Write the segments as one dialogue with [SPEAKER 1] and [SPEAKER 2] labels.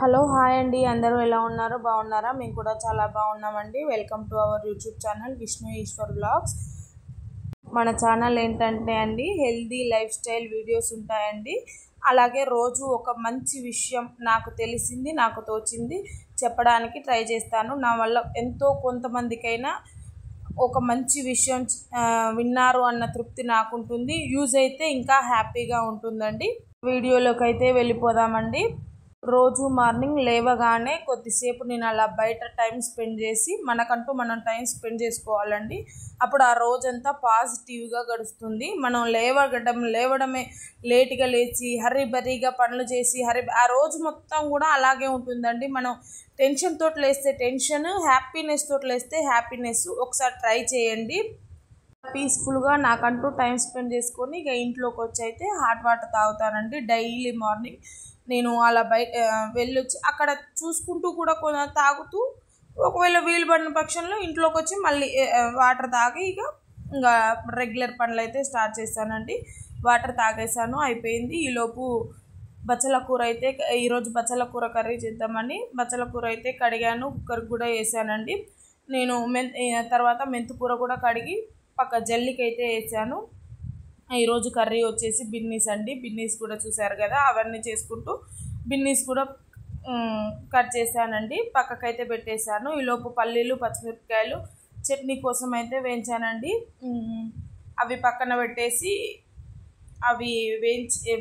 [SPEAKER 1] Hello hi అండి, అందరూ ఎలా ఉన్నారు? బాగున్నారా? మేము కూడా చాలా బాగున్నామండి. Welcome to our YouTube channel Vishnu Eshwar blogs. మన ఛానల్ ఏంటంటే అండి, హెల్దీ లైఫ్ స్టైల్ వీడియోస్ ఉంటాయండి. అలాగే రోజు ఒక మంచి విషయం నాకు తెలిసింది, నాకు తోచింది చెప్పడానికి ట్రై చేస్తాను. నా వల్ల ఎంతో కొంతమందికైనా ఒక మంచి విషయం విన్నారు అన్న తృప్తి నాకుంటుంది. యూజ్ అయితే ఇంకా హ్యాపీగా ఉంటుందండి. వీడియోలోకి అయితే వెళ్ళిపోదామండి. రోజు మార్నింగ్ లేవగానే కొద్దిసేపు నేను అలా బయట టైం స్పెండ్ చేసి మనకంటూ మనం టైం స్పెండ్ చేసుకోవాలండి. అప్పుడు ఆ రోజంతా పాజిటివ్గా గడుస్తుంది. మనం లేవడమే లేట్గా లేచి హర్రీబరీగా పనులు చేసి ఆ రోజు మొత్తం కూడా అలాగే ఉంటుందండి. మనం టెన్షన్ తోటి లేస్తే టెన్షన్, హ్యాపీనెస్ తోటి లేస్తే హ్యాపీనెస్. ఒకసారి ట్రై చేయండి. పీస్ఫుల్గా నాకంటూ టైం స్పెండ్ చేసుకొని ఇక ఇంట్లోకి వచ్చి అయితే హాట్ వాటర్ తాగుతానండి. డైలీ మార్నింగ్ నేను అలా బయట వెళ్ళొచ్చి అక్కడ చూసుకుంటూ కూడా తాగుతూ, ఒకవేళ వీలు పడిన పక్షంలో ఇంట్లోకి వచ్చి మళ్ళీ వాటర్ తాగి ఇంకా రెగ్యులర్ పనులు అయితే స్టార్ట్ చేస్తానండి. వాటర్ తాగేసాను, అయిపోయింది. ఈలోపు బచ్చల కూర అయితే ఈరోజు బచ్చల కూర కర్రీ చేద్దామని బచ్చల కూర అయితే కడిగాను, కుక్కర్కి కూడా వేసానండి. నేను తర్వాత మెంతికూర కూడా కడిగి పక్క జల్లికి అయితే వేసాను. ఈరోజు కర్రీ వచ్చేసి బిన్నీస్ అండి. బిన్నీస్ కూడా చూసారు కదా, అవన్నీ చేసుకుంటూ బిన్నీస్ కూడా కట్ చేశానండి, పక్కకైతే పెట్టేశాను. ఈలోపు పల్లీలు, పచ్చిమిరపకాయలు చట్నీ కోసం అయితే వేయించానండి. అవి పక్కన పెట్టేసి అవి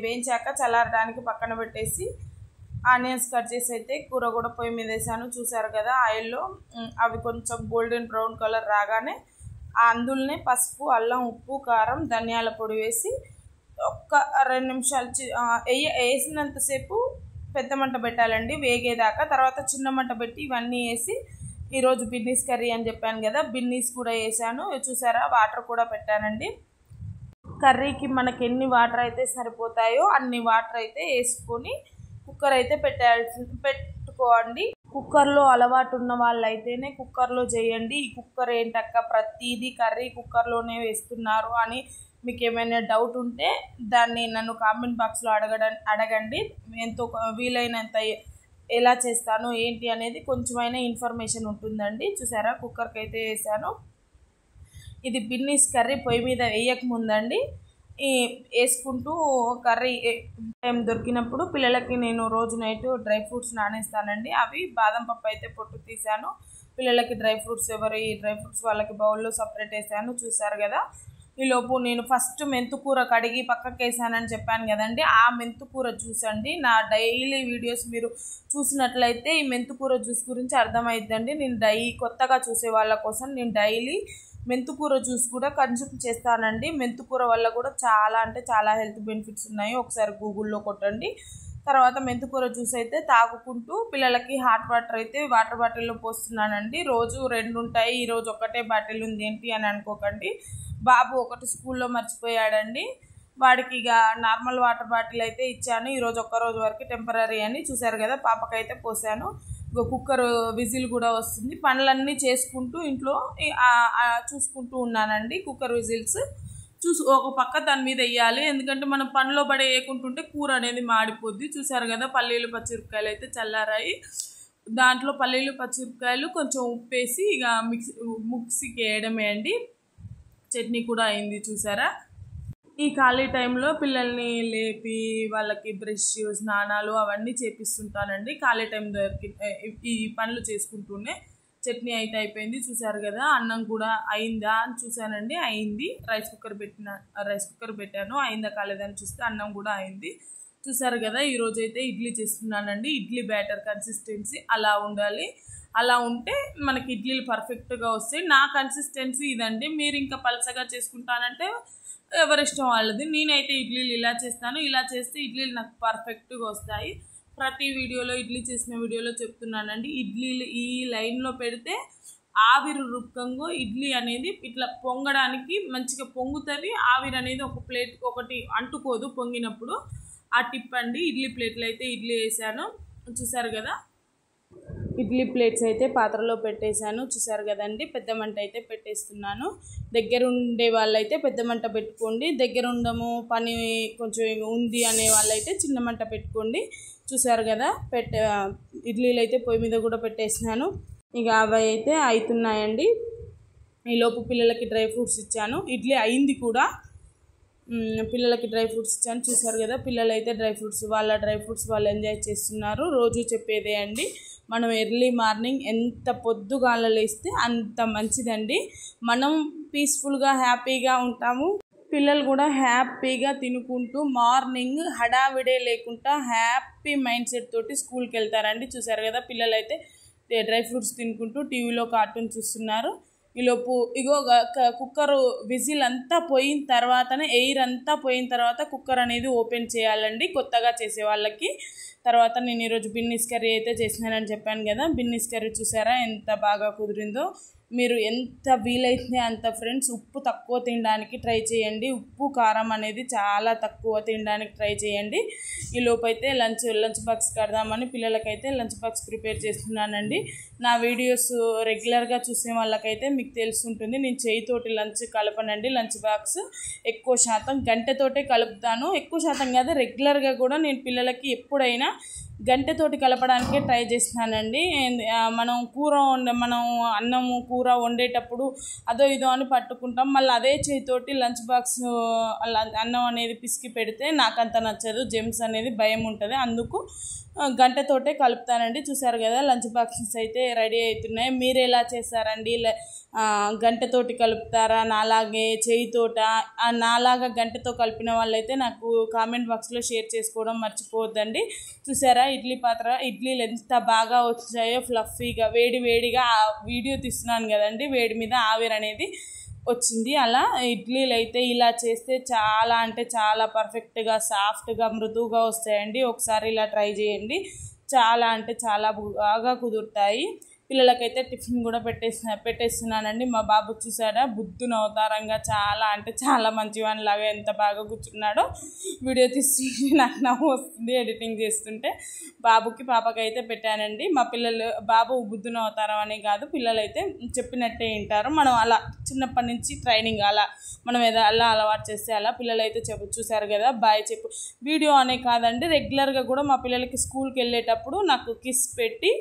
[SPEAKER 1] వేయించాక చల్లారడానికి పక్కన పెట్టేసి ఆనియన్స్ కట్ చేసి అయితే కూర కూడా పొయ్యి మీద వేసాను. చూసారు కదా, ఆయిల్లో అవి కొంచెం గోల్డెన్ బ్రౌన్ కలర్ రాగానే అందులోనే పసుపు, అల్లం, ఉప్పు, కారం, ధనియాల పొడి వేసి ఒక్క 2 నిమిషాలు వేసినంతసేపు పెద్ద మంట పెట్టాలండి వేగేదాకా. తర్వాత చిన్న మంట పెట్టి ఇవన్నీ వేసి ఈరోజు బిన్నీస్ కర్రీ అని చెప్పాను కదా, బిన్నీస్ కూడా వేసాను. చూసారా, వాటర్ కూడా పెట్టానండి. కర్రీకి మనకి ఎన్ని వాటర్ అయితే సరిపోతాయో అన్ని వాటర్ అయితే వేసుకొని కుక్కర్ అయితే పెట్టుకోండి. కుక్కర్లో అలవాటు ఉన్న వాళ్ళు అయితేనే కుక్కర్లో చేయండి. ఈ కుక్కర్ ఏంటక్క ప్రతిదీ కర్రీ కుక్కర్లోనే వేస్తున్నారు అని మీకు ఏమైనా డౌట్ ఉంటే దాన్ని నన్ను కామెంట్ బాక్స్లో అడగండి. ఎంతో వీలైనంత ఎలా చేస్తాను ఏంటి అనేది కొంచెమైనా ఇన్ఫర్మేషన్ ఉంటుందండి. చూసారా, కుక్కర్కి అయితే వేసాను. ఇది బిన్నీస్ కర్రీ పొయ్యి మీద వేయకముందండి వేసుకుంటూ కర్రీ టైం దొరికినప్పుడు పిల్లలకి నేను రోజు నైట్ డ్రై ఫ్రూట్స్ నానేస్తానండి. అవి బాదం పప్పు అయితే పొట్టు తీసాను. పిల్లలకి డ్రై ఫ్రూట్స్ డ్రై ఫ్రూట్స్ వాళ్ళకి బౌల్లో సపరేట్ వేసాను. చూసారు కదా, ఈలోపు నేను ఫస్ట్ మెంతుకూర కడిగి పక్కకి వేసానని చెప్పాను కదండి. ఆ మెంతుకూర జ్యూస్ అండి. నా డైలీ వీడియోస్ మీరు చూసినట్లయితే ఈ మెంతుకూర జ్యూస్ గురించి అర్థమైద్దండి. నేను కొత్తగా చూసే వాళ్ళ కోసం నేను డైలీ మెంతుకూర జ్యూస్ కూడా కన్జ్యూమ్ చేస్తానండి. మెంతుకూర వల్ల కూడా చాలా అంటే చాలా హెల్త్ బెనిఫిట్స్ ఉన్నాయి. ఒకసారి గూగుల్లో కొట్టండి. తర్వాత మెంతుకూర జ్యూస్ అయితే తాగుకుంటూ పిల్లలకి హాట్ వాటర్ అయితే వాటర్ బాటిల్లో పోస్తున్నానండి. రోజు 2 ఉంటాయి, ఈరోజు ఒకటే బాటిల్ ఉంది ఏంటి అని అనుకోకండి. బాబు ఒకటి స్కూల్లో మర్చిపోయాడండి. వాడికి ఇక నార్మల్ వాటర్ బాటిల్ అయితే ఇచ్చాను. ఈరోజు ఒక్కరోజు వరకు టెంపరీ అని. చూసారు కదా, పాపకైతే పోసాను. కుక్కర్ విజిల్ కూడా వస్తుంది. పనులన్నీ చేసుకుంటూ ఇంట్లో చూసుకుంటూ ఉన్నానండి. కుక్కర్ విజిల్స్ ఒక పక్క దాని మీద వేయాలి, ఎందుకంటే మనం పనిలో పడి వేయకుంటుంటే కూర అనేది మాడిపోద్ది. చూసారు కదా, పల్లీలు, పచ్చిమిరపకాయలు అయితే చల్లారాయి. దాంట్లో పల్లీలు, పచ్చిమిరపకాయలు కొంచెం ఉప్పేసి ఇక మిక్సీకి వేయడమే అండి. చట్నీ కూడా అయింది. చూసారా, ఈ ఖాళీ టైంలో పిల్లల్ని లేపి వాళ్ళకి బ్రష్, స్నానాలు అవన్నీ చేపిస్తుంటానండి. ఖాళీ టైం ఈ పనులు చేసుకుంటూనే చట్నీ అయితే అయిపోయింది. చూసారు కదా, అన్నం కూడా అయిందా అని చూసానండి. అయింది. రైస్ కుక్కర్ పెట్టాను. అయిందా కాలేదని చూస్తే అన్నం కూడా అయింది. చూసారు కదా, ఈరోజు అయితే ఇడ్లీ చేస్తున్నానండి. ఇడ్లీ బ్యాటర్ కన్సిస్టెన్సీ అలా ఉండాలి. అలా ఉంటే మనకి ఇడ్లీలు పర్ఫెక్ట్గా వస్తాయి. నా కన్సిస్టెన్సీ ఇదండి. మీరు ఇంకా పలసగా చేసుకుంటానంటే ఎవరిష్టం వాళ్ళది. నేనైతే ఇడ్లీలు ఇలా చేస్తాను. ఇలా చేస్తే ఇడ్లీలు నాకు పర్ఫెక్ట్గా వస్తాయి. ప్రతి వీడియోలో ఇడ్లీ చేసిన వీడియోలో చెప్తున్నానండి. ఇడ్లీలు ఈ లైన్లో పెడితే ఆవిరి రూపంగా ఇడ్లీ అనేది ఇట్లా పొంగడానికి మంచిగా పొంగుతుంది. ఆవిరి అనేది ఒక ప్లేట్ ఒకటి అంటుకోదు పొంగినప్పుడు. ఆ టిప్ అండి. ఇడ్లీ ప్లేట్లు అయితే ఇడ్లీ వేసాను. చూసారు కదా, ఇడ్లీ ప్లేట్స్ అయితే పాత్రలో పెట్టేశాను. చూసారు కదండి, పెద్ద మంట అయితే పెట్టేస్తున్నాను. దగ్గర ఉండే వాళ్ళైతే పెద్ద మంట పెట్టుకోండి. దగ్గర ఉండము పని కొంచెం ఉంది అనే వాళ్ళైతే చిన్న మంట పెట్టుకోండి. చూసారు కదా, ఇడ్లీలు అయితే పొయ్యి మీద కూడా పెట్టేసినాను. ఇక అవి అయితే అవుతున్నాయండి. ఈలోపు పిల్లలకి డ్రై ఫ్రూట్స్ ఇచ్చాను. ఇడ్లీ అయింది కూడా, పిల్లలకి డ్రై ఫ్రూట్స్ ఇచ్చాను. చూసారు కదా, పిల్లలు అయితే డ్రై ఫ్రూట్స్ వాళ్ళు ఎంజాయ్ చేస్తున్నారు. రోజు చెప్పేదే అండి, మనం ఎర్లీ మార్నింగ్ ఎంత పొద్దుగాల లేస్తే అంత మంచిదండి. మనం పీస్ఫుల్గా హ్యాపీగా ఉంటాము. పిల్లలు కూడా హ్యాపీగా తినుకుంటూ మార్నింగ్ హడావిడే లేకుండా హ్యాపీ మైండ్ సెట్ తోటి స్కూల్కి వెళ్తారండి. చూసారు కదా, పిల్లలు అయితే డ్రై ఫ్రూట్స్ తినుకుంటూ టీవీలో కార్టూన్ చూస్తున్నారు. ఈలోపు ఇగో కుక్కర్ విజిల్ అంతా పోయిన తర్వాతనే, ఎయిర్ అంతా పోయిన తర్వాత కుక్కర్ అనేది ఓపెన్ చేయాలండి కొత్తగా చేసే వాళ్ళకి. తర్వాత నేను ఈరోజు బిన్నీస్ కర్రీ అయితే చేసినానని చెప్పాను కదా, బిన్నీస్ కర్రీ చూసారా ఎంత బాగా కుదిరిందో. మీరు ఎంత వీలైతే అంత ఫ్రెండ్స్ ఉప్పు తక్కువ తినడానికి ట్రై చేయండి. ఉప్పు కారం అనేది చాలా తక్కువ తినడానికి ట్రై చేయండి. ఈ లోపైతే లంచ్ బాక్స్ కడదామని పిల్లలకైతే లంచ్ బాక్స్ ప్రిపేర్ చేస్తున్నానండి. నా వీడియోస్ రెగ్యులర్గా చూసే వాళ్ళకైతే మీకు తెలుసుంటుంది, నేను చేయితోటి లంచ్ కలపనండి. లంచ్ బాక్స్ ఎక్కువ శాతం గంటతోటే కలుపుతాను. ఎక్కువ శాతం కాదు, రెగ్యులర్గా కూడా నేను పిల్లలకి ఎప్పుడైనా గంటతోటి కలపడానికే ట్రై చేస్తున్నానండి. మనం అన్నము కూర వండేటప్పుడు అదో ఇదో అని పట్టుకుంటాం, మళ్ళీ అదే చేతితోటి లంచ్ బాక్స్ అన్నం అనేది పిసికి పెడితే నాకంత నచ్చదు, జెమ్స్ అనేది భయం ఉంటుంది. అందుకు గంటతోటే కలుపుతానండి. చూసారు కదా, లంచ్ బాక్సెస్ అయితే రెడీ అవుతున్నాయి. మీరు ఎలా చేస్తారండి? గంటతోటి కలుపుతారా నాలాగే చేయితోట? నాలాగా గంటతో కలిపిన వాళ్ళైతే నాకు కామెంట్ బాక్స్లో షేర్ చేసుకోవడం మర్చిపోవద్దండి. చూసారా, ఇడ్లీలు ఎంత బాగా వచ్చాయో ఫ్లఫీగా, వేడిగా వీడియో తీస్తున్నాను కదండి, వేడి మీద ఆవిరి అనేది వచ్చింది. అలా ఇడ్లీలు అయితే ఇలా చేస్తే చాలా అంటే చాలా పర్ఫెక్ట్గా సాఫ్ట్గా మృదువుగా వస్తాయండి. ఒకసారి ఇలా ట్రై చేయండి, చాలా అంటే చాలా బాగా కుదురుతాయి. పిల్లలకైతే టిఫిన్ కూడా పెట్టేస్తున్నానండి. మా బాబు చూసాడా, బుద్ధున అవతారంగా చాలా అంటే చాలా మంచివానిలాగా ఎంత బాగా కూర్చున్నాడో. వీడియో తీస్తుంటే నాకు నవ్వు వస్తుంది ఎడిటింగ్ చేస్తుంటే. పాపకైతే పెట్టానండి. మా పిల్లలు బాబు బుద్ధున అవతారం అనే కాదు, పిల్లలైతే చెప్పినట్టే వింటారు. మనం అలా చిన్నప్పటి నుంచి ట్రైనింగ్ అలా మనం అలా అలవాటు చేస్తే అలా పిల్లలైతే చూసారు కదా, బాయ్ చెప్పు వీడియో అనే కాదండి, రెగ్యులర్గా కూడా మా పిల్లలకి స్కూల్కి వెళ్ళేటప్పుడు నాకు కిస్ పెట్టి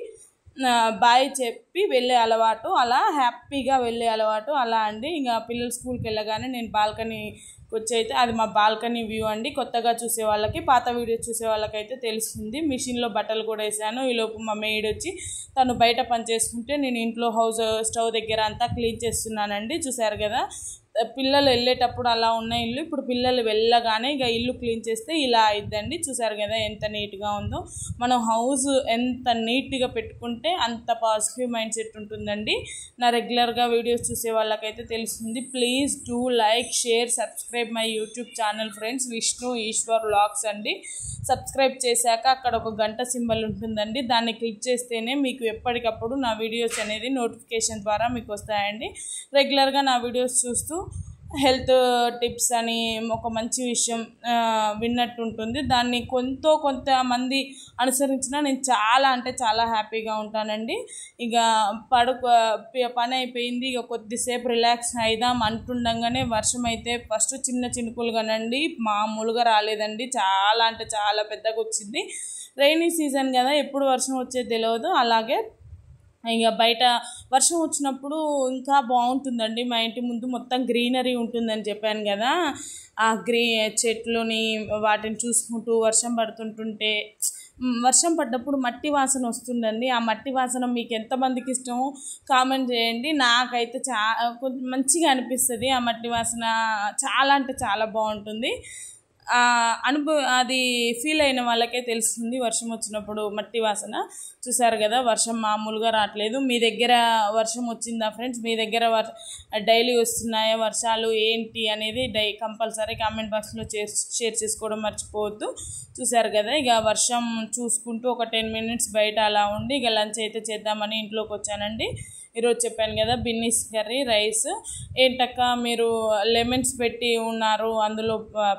[SPEAKER 1] బాయ్ చెప్పి వెళ్ళే అలవాటు, అలా హ్యాపీగా వెళ్ళే అలవాటు అలా అండి. ఇంకా పిల్లలు స్కూల్కి వెళ్ళగానే నేను బాల్కనీకి వచ్చి అయితే, అది మా బాల్కనీ వ్యూ అండి. కొత్తగా చూసే వాళ్ళకి, పాత వీడియోస్ చూసే వాళ్ళకైతే తెలుస్తుంది. మిషన్లో బట్టలు కూడా వేసాను. ఈలోపు మా మెయిడ్ వచ్చి తను బయట పని చేసుకుంటే నేను ఇంట్లో స్టవ్ దగ్గర అంతా క్లీన్ చేస్తున్నానండి. చూసారు కదా, పిల్లలు వెళ్ళేటప్పుడు అలా ఉన్న ఇల్లు ఇప్పుడు పిల్లలు వెళ్ళగానే ఇక ఇల్లు క్లీన్ చేస్తే ఇలా అయిద్దండి. చూసారు కదా ఎంత నీట్గా ఉందో. మనం హౌస్ ఎంత నీట్గా పెట్టుకుంటే అంత పాజిటివ్ మైండ్ సెట్ ఉంటుందండి. నా రెగ్యులర్గా వీడియోస్ చూసే వాళ్ళకైతే తెలుస్తుంది. Please do like, share, subscribe my YouTube channel friends, Vishnu Eshwar vlogs అండి. సబ్స్క్రైబ్ చేశాక అక్కడ ఒక గంట సింబల్ ఉంటుందండి, దాన్ని క్లిక్ చేస్తేనే మీకు ఎప్పటికప్పుడు నా వీడియోస్ అనేది నోటిఫికేషన్ ద్వారా మీకు వస్తాయండి. రెగ్యులర్గా నా వీడియోస్ చూస్తూ హెల్త్ టిప్స్ అని ఒక మంచి విషయం విన్నట్టు ఉంటుంది. దాన్ని కొంతమంది అనుసరించినా నేను చాలా అంటే చాలా హ్యాపీగా ఉంటానండి. ఇక పని అయిపోయింది, ఇక కొద్దిసేపు రిలాక్స్ అయిదాం అంటుండగానే వర్షం అయితే ఫస్ట్ చిన్న చినుకులుగానండి, మామూలుగా రాలేదండి, చాలా అంటే చాలా పెద్దగా వచ్చింది. రైనీ సీజన్ కదా, ఎప్పుడు వర్షం వచ్చేది తెలియదు. అలాగే ఇక బయట వర్షం వచ్చినప్పుడు ఇంకా బాగుంటుందండి. మా ఇంటి ముందు మొత్తం గ్రీనరీ ఉంటుందని చెప్పాను కదా, ఆ చెట్లుని వాటిని చూసుకుంటూ వర్షం పడుతుంటుంటే, వర్షం పడ్డప్పుడు మట్టి వాసన వస్తుందండి. ఆ మట్టి వాసన మీకు ఎంతమందికి ఇష్టమో కామెంట్ చేయండి. నాకైతే కొంచెం మంచిగా అనిపిస్తుంది. ఆ మట్టి వాసన చాలా అంటే చాలా బాగుంటుంది. అది ఫీల్ అయిన వాళ్ళకే తెలుస్తుంది వర్షం వచ్చినప్పుడు మట్టి వాసన. చూసారు కదా, వర్షం మామూలుగా రావట్లేదు. మీ దగ్గర వర్షం వచ్చిందా ఫ్రెండ్స్? మీ దగ్గర డైలీ వస్తున్నాయా వర్షాలు ఏంటి అనేది కంపల్సరీ కామెంట్ బాక్స్లో షేర్ చేసుకోవడం మర్చిపోవద్దు. చూసారు కదా, ఇక వర్షం చూసుకుంటూ ఒక 10 minutes బయట అలా ఉండి ఇక లంచ్ అయితే చేద్దామని ఇంట్లోకి వచ్చానండి. ఈరోజు చెప్పాను కదా, బిన్నీస్ కర్రీ, రైస్. ఏంటక్క మీరు లెమన్స్ పెట్టి ఉన్నారు అందులో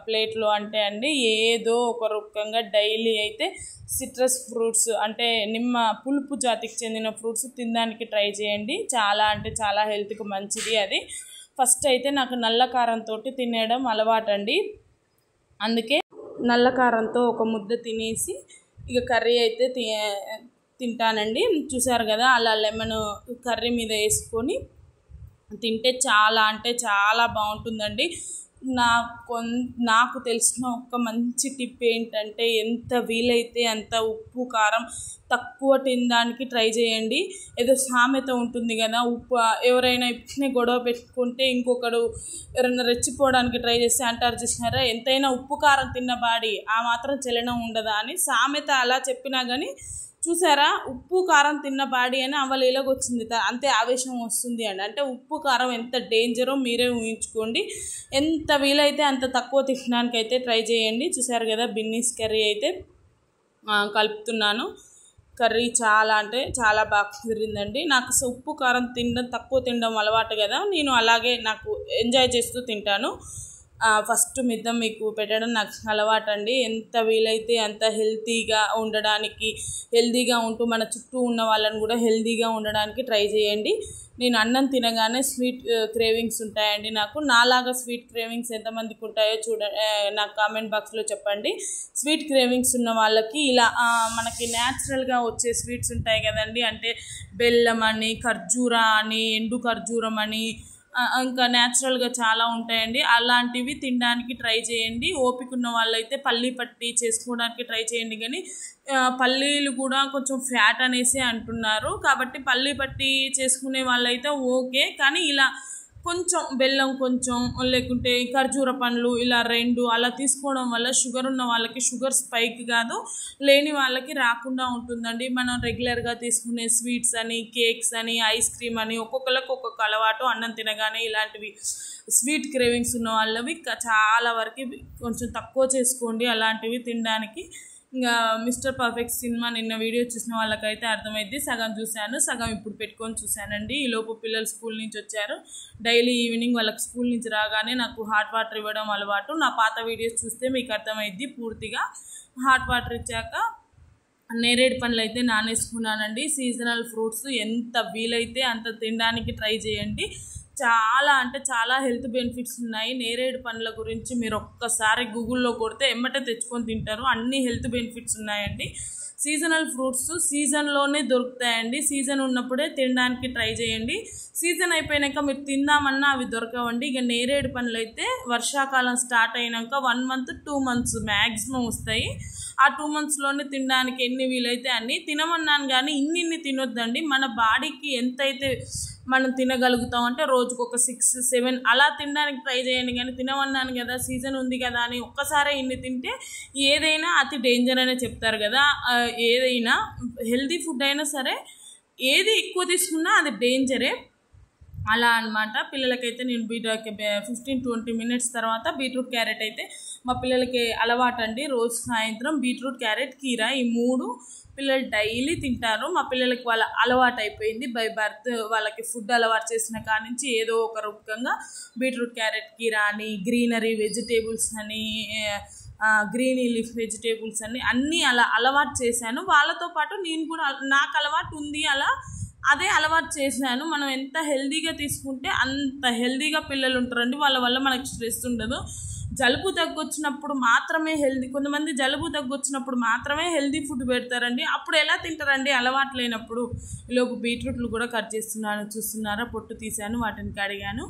[SPEAKER 1] ప్లేట్లో అంటే అండి, ఏదో ఒక రకంగా డైలీ అయితే సిట్రస్ ఫ్రూట్స్ అంటే నిమ్మ పులుపు జాతికి చెందిన ఫ్రూట్స్ తినడానికి ట్రై చేయండి. చాలా అంటే చాలా హెల్త్కి మంచిది అది. ఫస్ట్ అయితే నాకు నల్ల కారంతో తినడం అలవాటండి, అందుకే నల్ల కారంతో ఒక ముద్ద తినేసి ఇక కర్రీ అయితే తింటానండి. చూసారు కదా, అలా లెమన్ కర్రీ మీద వేసుకొని తింటే చాలా అంటే చాలా బాగుంటుందండి. నాకు తెలిసిన ఒక మంచి టిప్ ఏంటంటే, ఎంత వీలైతే అంత ఉప్పు కారం తక్కువ తినడానికి ట్రై చేయండి. ఏదో సామెత ఉంటుంది కదా, ఎవరైనా ఇప్పుడే గొడవ పెట్టుకుంటే ఇంకొకడు ఎవరైనా రెచ్చిపోవడానికి ట్రై చేస్తే అంటారు చూసినారా, ఎంతైనా ఉప్పు కారం తిన్న బాడీ ఆ మాత్రం చలనం ఉండదా అని. సామెత అలా చెప్పినా కానీ చూసారా, ఉప్పు కారం తిన్న బాడీ అని అవలీలగా వచ్చింది. అంతే ఆవేశం వస్తుంది అండి. అంటే ఉప్పు కారం ఎంత డేంజరో మీరే ఊహించుకోండి. ఎంత వీలైతే అంత తక్కువ తినడానికి అయితే ట్రై చేయండి. చూసారు కదా, బిన్నీస్ కర్రీ అయితే కలుపుతున్నాను. కర్రీ చాలా అంటే చాలా బాగా కుదిరిందండి. నాకు ఉప్పు కారం తక్కువ తినడం అలవాటు కదా, నేను అలాగే నాకు ఎంజాయ్ చేస్తూ తింటాను. ఫస్ట్ మిద్దం మీకు పెట్టడం నాకు అలవాటు అండి. ఎంత వీలైతే అంత హెల్తీగా ఉండడానికి, హెల్తీగా ఉంటూ మన చుట్టూ ఉన్న వాళ్ళని కూడా హెల్తీగా ఉండడానికి ట్రై చేయండి. నేను అన్నం తినగానే స్వీట్ క్రేవింగ్స్ ఉంటాయండి. నాలాగా స్వీట్ క్రేవింగ్స్ ఎంతమందికి ఉంటాయో నాకు కామెంట్ బాక్స్లో చెప్పండి. స్వీట్ క్రేవింగ్స్ ఉన్న వాళ్ళకి ఇలా మనకి న్యాచురల్గా వచ్చే స్వీట్స్ ఉంటాయి కదండి, అంటే బెల్లం అని, ఖర్జూరా అని, ఎండు ఖర్జూరం అని, ఇంకా న్యాచురల్గా చాలా ఉంటాయండి. అలాంటివి తినడానికి ట్రై చేయండి. ఓపిక ఉన్న వాళ్ళైతే పల్లీ పట్టి చేసుకోవడానికి ట్రై చేయండి. కానీ పల్లీలు కూడా కొంచెం ఫ్యాట్ అనేసి అంటున్నారు, కాబట్టి పల్లీ పట్టి చేసుకునే వాళ్ళైతే ఓకే. కానీ ఇలా కొంచెం బెల్లం కొంచెం, లేకుంటే ఖర్జూర పండ్లు ఇలా 2 అలా తీసుకోవడం వల్ల షుగర్ ఉన్న వాళ్ళకి షుగర్ స్పైక్ కాదు, లేని వాళ్ళకి రాకుండా ఉంటుందండి. మనం రెగ్యులర్గా తీసుకునే స్వీట్స్ అని, కేక్స్ అని, ఐస్ క్రీమ్ అని ఒక్కొక్కరికి ఒక్కొక్క అలవాటు. అన్నం తినగానే ఇలాంటివి స్వీట్ క్రేవింగ్స్ ఉన్న వాళ్ళవి చాలా వరకు కొంచెం తక్కువ చేసుకోండి అలాంటివి తినడానికి. ఇంకా మిస్టర్ పర్ఫెక్ట్ సినిమా నిన్న వీడియో చూసిన వాళ్ళకైతే అర్థమైంది. సగం చూశాను, సగం ఇప్పుడు పెట్టుకొని చూశానండి. ఈలోపు పిల్లలు స్కూల్ నుంచి వచ్చారు. డైలీ ఈవినింగ్ వాళ్ళకి స్కూల్ నుంచి రాగానే నాకు హాట్ వాటర్ ఇవ్వడం అలవాటు. నా పాత వీడియోస్ చూస్తే మీకు అర్థమైద్ది పూర్తిగా. హాట్ వాటర్ ఇచ్చాక నేరేడు పండ్లు అయితే నానేసుకున్నానండి. సీజనల్ ఫ్రూట్స్ ఎంత వీలైతే అంత తినడానికి ట్రై చేయండి. చాలా అంటే చాలా హెల్త్ బెనిఫిట్స్ ఉన్నాయి. నేరేడు పండ్ల గురించి మీరు ఒక్కసారి గూగుల్లో కొడితే ఎమ్మటే తెచ్చుకొని తింటారు. అన్ని హెల్త్ బెనిఫిట్స్ ఉన్నాయండి. సీజనల్ ఫ్రూట్స్ సీజన్లోనే దొరుకుతాయండి. సీజన్ ఉన్నప్పుడే తినడానికి ట్రై చేయండి. సీజన్ అయిపోయాక మీరు తిందామన్నా అవి దొరకవండి. ఇక నేరేడు పండ్లు అయితే వర్షాకాలం స్టార్ట్ అయినాక 1 month 2 months మ్యాక్సిమం వస్తాయి. ఆ 2 monthsలోనే తినడానికి ఎన్ని వీలైతే అన్ని తినమన్నాను. కానీ ఇన్ని తినొద్దండి. మన బాడీకి ఎంతైతే మనం తినగలుగుతాం అంటే రోజుకు ఒక 6-7 అలా తినడానికి ట్రై చేయండి. కానీ తినమన్నాను కదా, సీజన్ ఉంది కదా అని ఒక్కసారి ఇన్ని తింటే ఏదైనా అతి డేంజర్ అనే చెప్తారు కదా. ఏదైనా హెల్తీ ఫుడ్ అయినా సరే ఏది ఎక్కువ తీసుకున్నా అది డేంజరే. అలా అనమాట. పిల్లలకైతే నేను 15-20 minutes తర్వాత బీట్రూట్ క్యారెట్ అయితే మా పిల్లలకి అలవాటు అండి. రోజు సాయంత్రం బీట్రూట్ క్యారెట్ కీరా ఈ 3 పిల్లలు డైలీ తింటారు. మా పిల్లలకి వాళ్ళ అలవాటు అయిపోయింది. బై బర్త్ వాళ్ళకి ఫుడ్ అలవాటు చేసిన కాడి నుంచి ఏదో ఒక రూపకంగా బీట్రూట్ క్యారెట్ కీరా అని, గ్రీనరీ వెజిటేబుల్స్ అని, గ్రీన్ లీఫ్ వెజిటేబుల్స్ అని అన్నీ అలా అలవాటు చేశాను. వాళ్ళతో పాటు నేను కూడా నాకు అలవాటు ఉంది, అదే అలవాటు చేశాను. మనం ఎంత హెల్తీగా తీసుకుంటే అంత హెల్తీగా పిల్లలు ఉంటారండి. వాళ్ళ వల్ల మనకు స్ట్రెస్ ఉండదు. జలుబు తగ్గొచ్చినప్పుడు మాత్రమే కొంతమంది జలుబు తగ్గొచ్చినప్పుడు మాత్రమే హెల్తీ ఫుడ్ పెడతారండి. అప్పుడు ఎలా తింటారండి అలవాటు లేనప్పుడు? ఈలోపు బీట్రూట్లు కూడా కట్ చేస్తున్నాను, చూస్తున్నారా, పొట్టు తీశాను, వాటిని కడిగాను,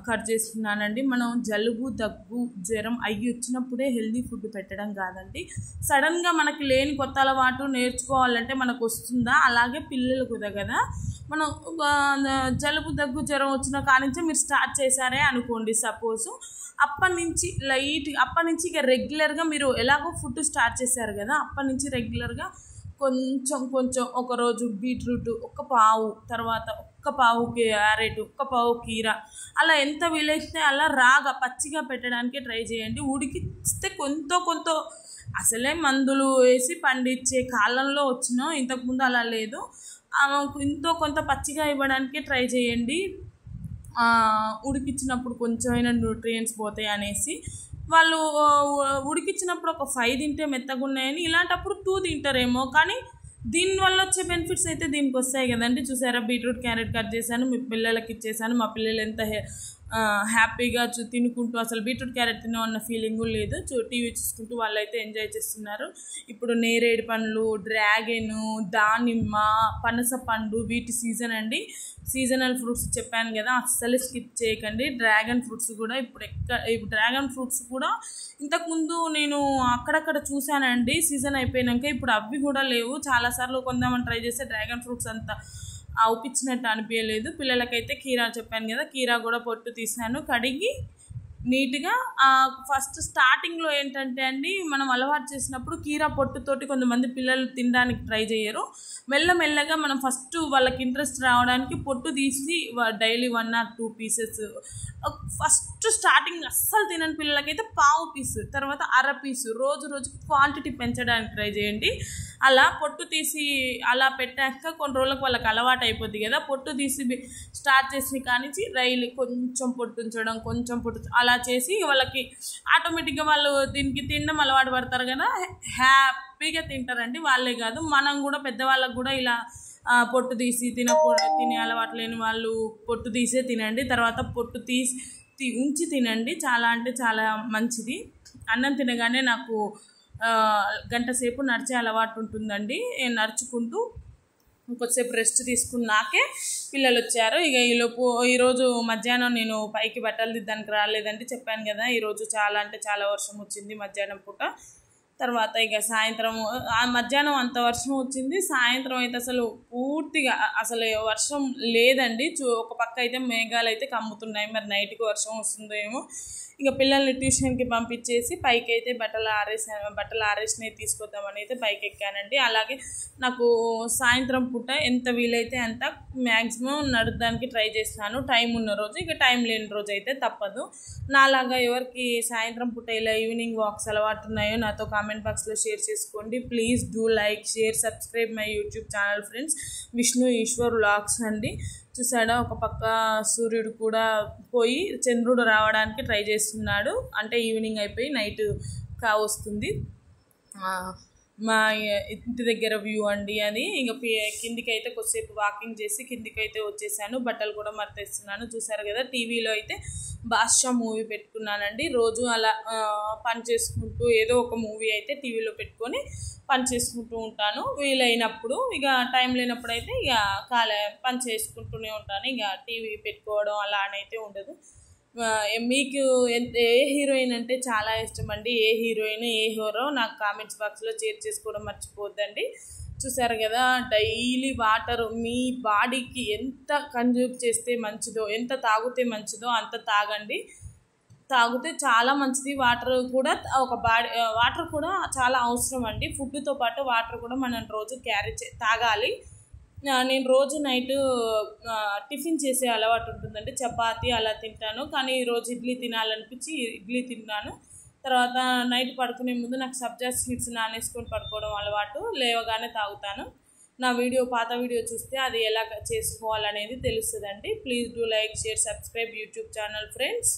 [SPEAKER 1] కట్ చేస్తున్నానండి. మనం జలుబు దగ్గు జ్వరం అయ్యి వచ్చినప్పుడే హెల్తీ ఫుడ్ పెట్టడం కాదండి. సడన్గా మనకి లేని కొత్త అలవాటు నేర్చుకోవాలంటే మనకు వస్తుందా? అలాగే పిల్లలకు కదా, మనం జలుబు దగ్గు జ్వరం వచ్చిన కానించి మీరు స్టార్ట్ చేశారే అనుకోండి సపోజ్, అప్పటి నుంచి ఇక రెగ్యులర్గా మీరు ఎలాగో ఫుడ్ స్టార్ట్ చేశారు కదా, అప్పటి నుంచి రెగ్యులర్గా కొంచెం ఒకరోజు బీట్రూట్ 1 పావు, తర్వాత 1 పావు క్యారెట్, 1 పావు కీర, అలా ఎంత వీలైతే అలా రాగా పచ్చిగా పెట్టడానికి ట్రై చేయండి. ఉడికిస్తే కొంత అసలే మందులు వేసి పండించే కాలంలో వచ్చినా, ఇంతకుముందు అలా లేదు. కొంత పచ్చిగా ఇవ్వడానికి ట్రై చేయండి. ఉడికించినప్పుడు కొంచెమైనా న్యూట్రియంట్స్ పోతాయి అనేసి వాళ్ళు ఉడికించినప్పుడు ఒక 5 తింటే మెత్తగా ఉన్నాయని, ఇలాంటప్పుడు 2 తింటారేమో. కానీ దీనివల్ల వచ్చే బెనిఫిట్స్ అయితే దీనికి వస్తాయి కదండి. చూసారా, బీట్రూట్ క్యారెట్ కట్ చేశాను, మీ పిల్లలకి ఇచ్చేసాను. మా పిల్లలు ఎంత హ్యాపీగా తినుకుంటూ అసలు బీట్రూట్ క్యారెట్ తినమన్న ఫీలింగ్ లేదు. టీవీ చూసుకుంటూ వాళ్ళైతే ఎంజాయ్ చేస్తున్నారు. ఇప్పుడు నేరేడు పండ్లు, డ్రాగను, దానిమ్మ, పనస పండు వీటి సీజన్ అండి. సీజనల్ ఫ్రూట్స్ చెప్పాను కదా, అస్సలు స్కిప్ చేయకండి. డ్రాగన్ ఫ్రూట్స్ కూడా ఇప్పుడు డ్రాగన్ ఫ్రూట్స్ కూడా ఇంతకుముందు నేను అక్కడక్కడ చూశానండి. సీజన్ అయిపోయాక ఇప్పుడు అవి కూడా లేవు. చాలాసార్లు కొందామని ట్రై చేస్తే డ్రాగన్ ఫ్రూట్స్ అంతా అవుపిచ్చినట్టు అనిపించలేదు. పిల్లలకైతే కీరా చెప్పాను కదా, కీరా కూడా పొట్టు తీసాను కడిగి నీట్గా. ఫస్ట్ స్టార్టింగ్లో ఏంటంటే అండి, మనం అలవాటు చేసినప్పుడు కీరా పొట్టుతోటి కొంతమంది పిల్లలు తినడానికి ట్రై చేయరు. మెల్లమెల్లగా మనం ఫస్ట్ వాళ్ళకి ఇంట్రెస్ట్ రావడానికి పొట్టు తీసి daily 1 or 2 pieces, first starting అస్సలు తినని పిల్లలకైతే పావు పీసు, తర్వాత అర పీసు, రోజుకి క్వాంటిటీ పెంచడానికి ట్రై చేయండి. అలా పొట్టు తీసి అలా పెట్టాక కొన్ని రోజులకు వాళ్ళకి అలవాటు అయిపోద్ది కదా. పొట్టు తీసి స్టార్ట్ చేసి కానించి కొంచెం పొట్టు ఉంచడం, కొంచెం పొట్టు అలా చేసి వాళ్ళకి ఆటోమేటిక్గా వాళ్ళు దీనికి తినడం అలవాటు పడతారు కదా, హ్యాపీగా తింటారండి. వాళ్ళే కాదు మనం కూడా, పెద్దవాళ్ళకు కూడా ఇలా పొట్టు తీసి తినే అలవాటు లేని వాళ్ళు పొట్టు తీసే తినండి. తర్వాత పొట్టు ఉంచి తినండి. చాలా అంటే చాలా మంచిది. అన్నం తినగానే నాకు గంట సేపు నడిచే అలవాటు ఉంటుందండి. నడుచుకుంటూ ఇంకొద్దిసేపు రెస్ట్ తీసుకున్నాకే పిల్లలు వచ్చారు. ఇక ఈరోజు మధ్యాహ్నం నేను పైకి బట్టలు దిద్దానికి రాలేదండి. చెప్పాను కదా, ఈరోజు చాలా అంటే చాలా వర్షం వచ్చింది మధ్యాహ్నం పూట. తర్వాత ఇక సాయంత్రం మధ్యాహ్నం అంత వర్షం వచ్చింది, సాయంత్రం అయితే అసలు పూర్తిగా అసలు వర్షం లేదండి. ఒక పక్క అయితే మేఘాలు అయితే కమ్ముతున్నాయి. మరి నైట్కి వర్షం వస్తుందో ఏమో. ఇక పిల్లల్ని ట్యూషన్కి పంపించేసి పైకి అయితే బట్టలు ఆరేసినవి తీసుకొద్దామని అయితే పైకి ఎక్కానండి. అలాగే నాకు సాయంత్రం పూట ఎంత వీలైతే అంత మ్యాక్సిమం నడవడానికి ట్రై చేస్తున్నాను. టైం ఉన్న రోజు, ఇక టైం లేని రోజు అయితే తప్పదు. నాలాగా ఎవరికి సాయంత్రం పూట ఇలా ఈవినింగ్ వాక్స్ అలవాటు ఉన్నాయో నాతో కామెంట్ బాక్స్లో షేర్ చేసుకోండి. Please do like, share, subscribe my YouTube channel friends. Vishnu Eshwar vlogs అండి. చూసాడా, ఒక పక్క సూర్యుడు కూడా పోయి చంద్రుడు రావడానికి ట్రై చేస్తున్నాడు. అంటే ఈవినింగ్ అయిపోయి నైట్ కావస్తుంది. మా ఇంటి దగ్గర వ్యూ అండి అది. ఇక కిందికి అయితే కొద్దిసేపు వాకింగ్ చేసి కిందికి అయితే వచ్చేసాను. బట్టలు కూడా మర్తేస్తున్నాను. చూసారు కదా, టీవీలో అయితే బాద్షా మూవీ పెట్టుకున్నానండి. రోజు అలా పని చేసుకుంటూ ఏదో ఒక మూవీ అయితే టీవీలో పెట్టుకొని పని చేసుకుంటూ ఉంటాను వీలైనప్పుడు. ఇక టైం లేనప్పుడు అయితే ఇక పని చేసుకుంటూనే ఉంటాను. ఇక టీవీ పెట్టుకోవడం అలా అనైతే ఉండదు. మీకు ఏ హీరోయిన్ అంటే చాలా ఇష్టం అండి? ఏ హీరోయిన్, ఏ హీరో నాకు కామెంట్స్ బాక్స్లో షేర్ చేసుకోవడం మర్చిపోద్దండి. చూసారు కదా, డైలీ వాటర్ మీ బాడీకి ఎంత కన్జ్యూమ్ చేస్తే మంచిదో, ఎంత తాగితే మంచిదో అంత తాగండి. తాగితే చాలా మంచిది. వాటర్ కూడా చాలా అవసరం అండి. ఫుడ్తో పాటు వాటర్ కూడా మనం రోజు తాగాలి. నేను రోజు నైట్ టిఫిన్ చేసే అలవాటు ఉంటుందండి. చపాతీ అలా తింటాను, కానీ ఈరోజు ఇడ్లీ తినాలనిపించి ఇడ్లీ తిన్నాను. తర్వాత నైట్ పడుకునే ముందు నాకు సబ్జా సీడ్స్ నానేసుకొని పడుకోవడం అలవాటు, లేవగానే తాగుతాను. నా పాత వీడియో చూస్తే అది ఎలా చేసుకోవాలనేది తెలుస్తుందండి. Please do like, share, subscribe YouTube channel friends.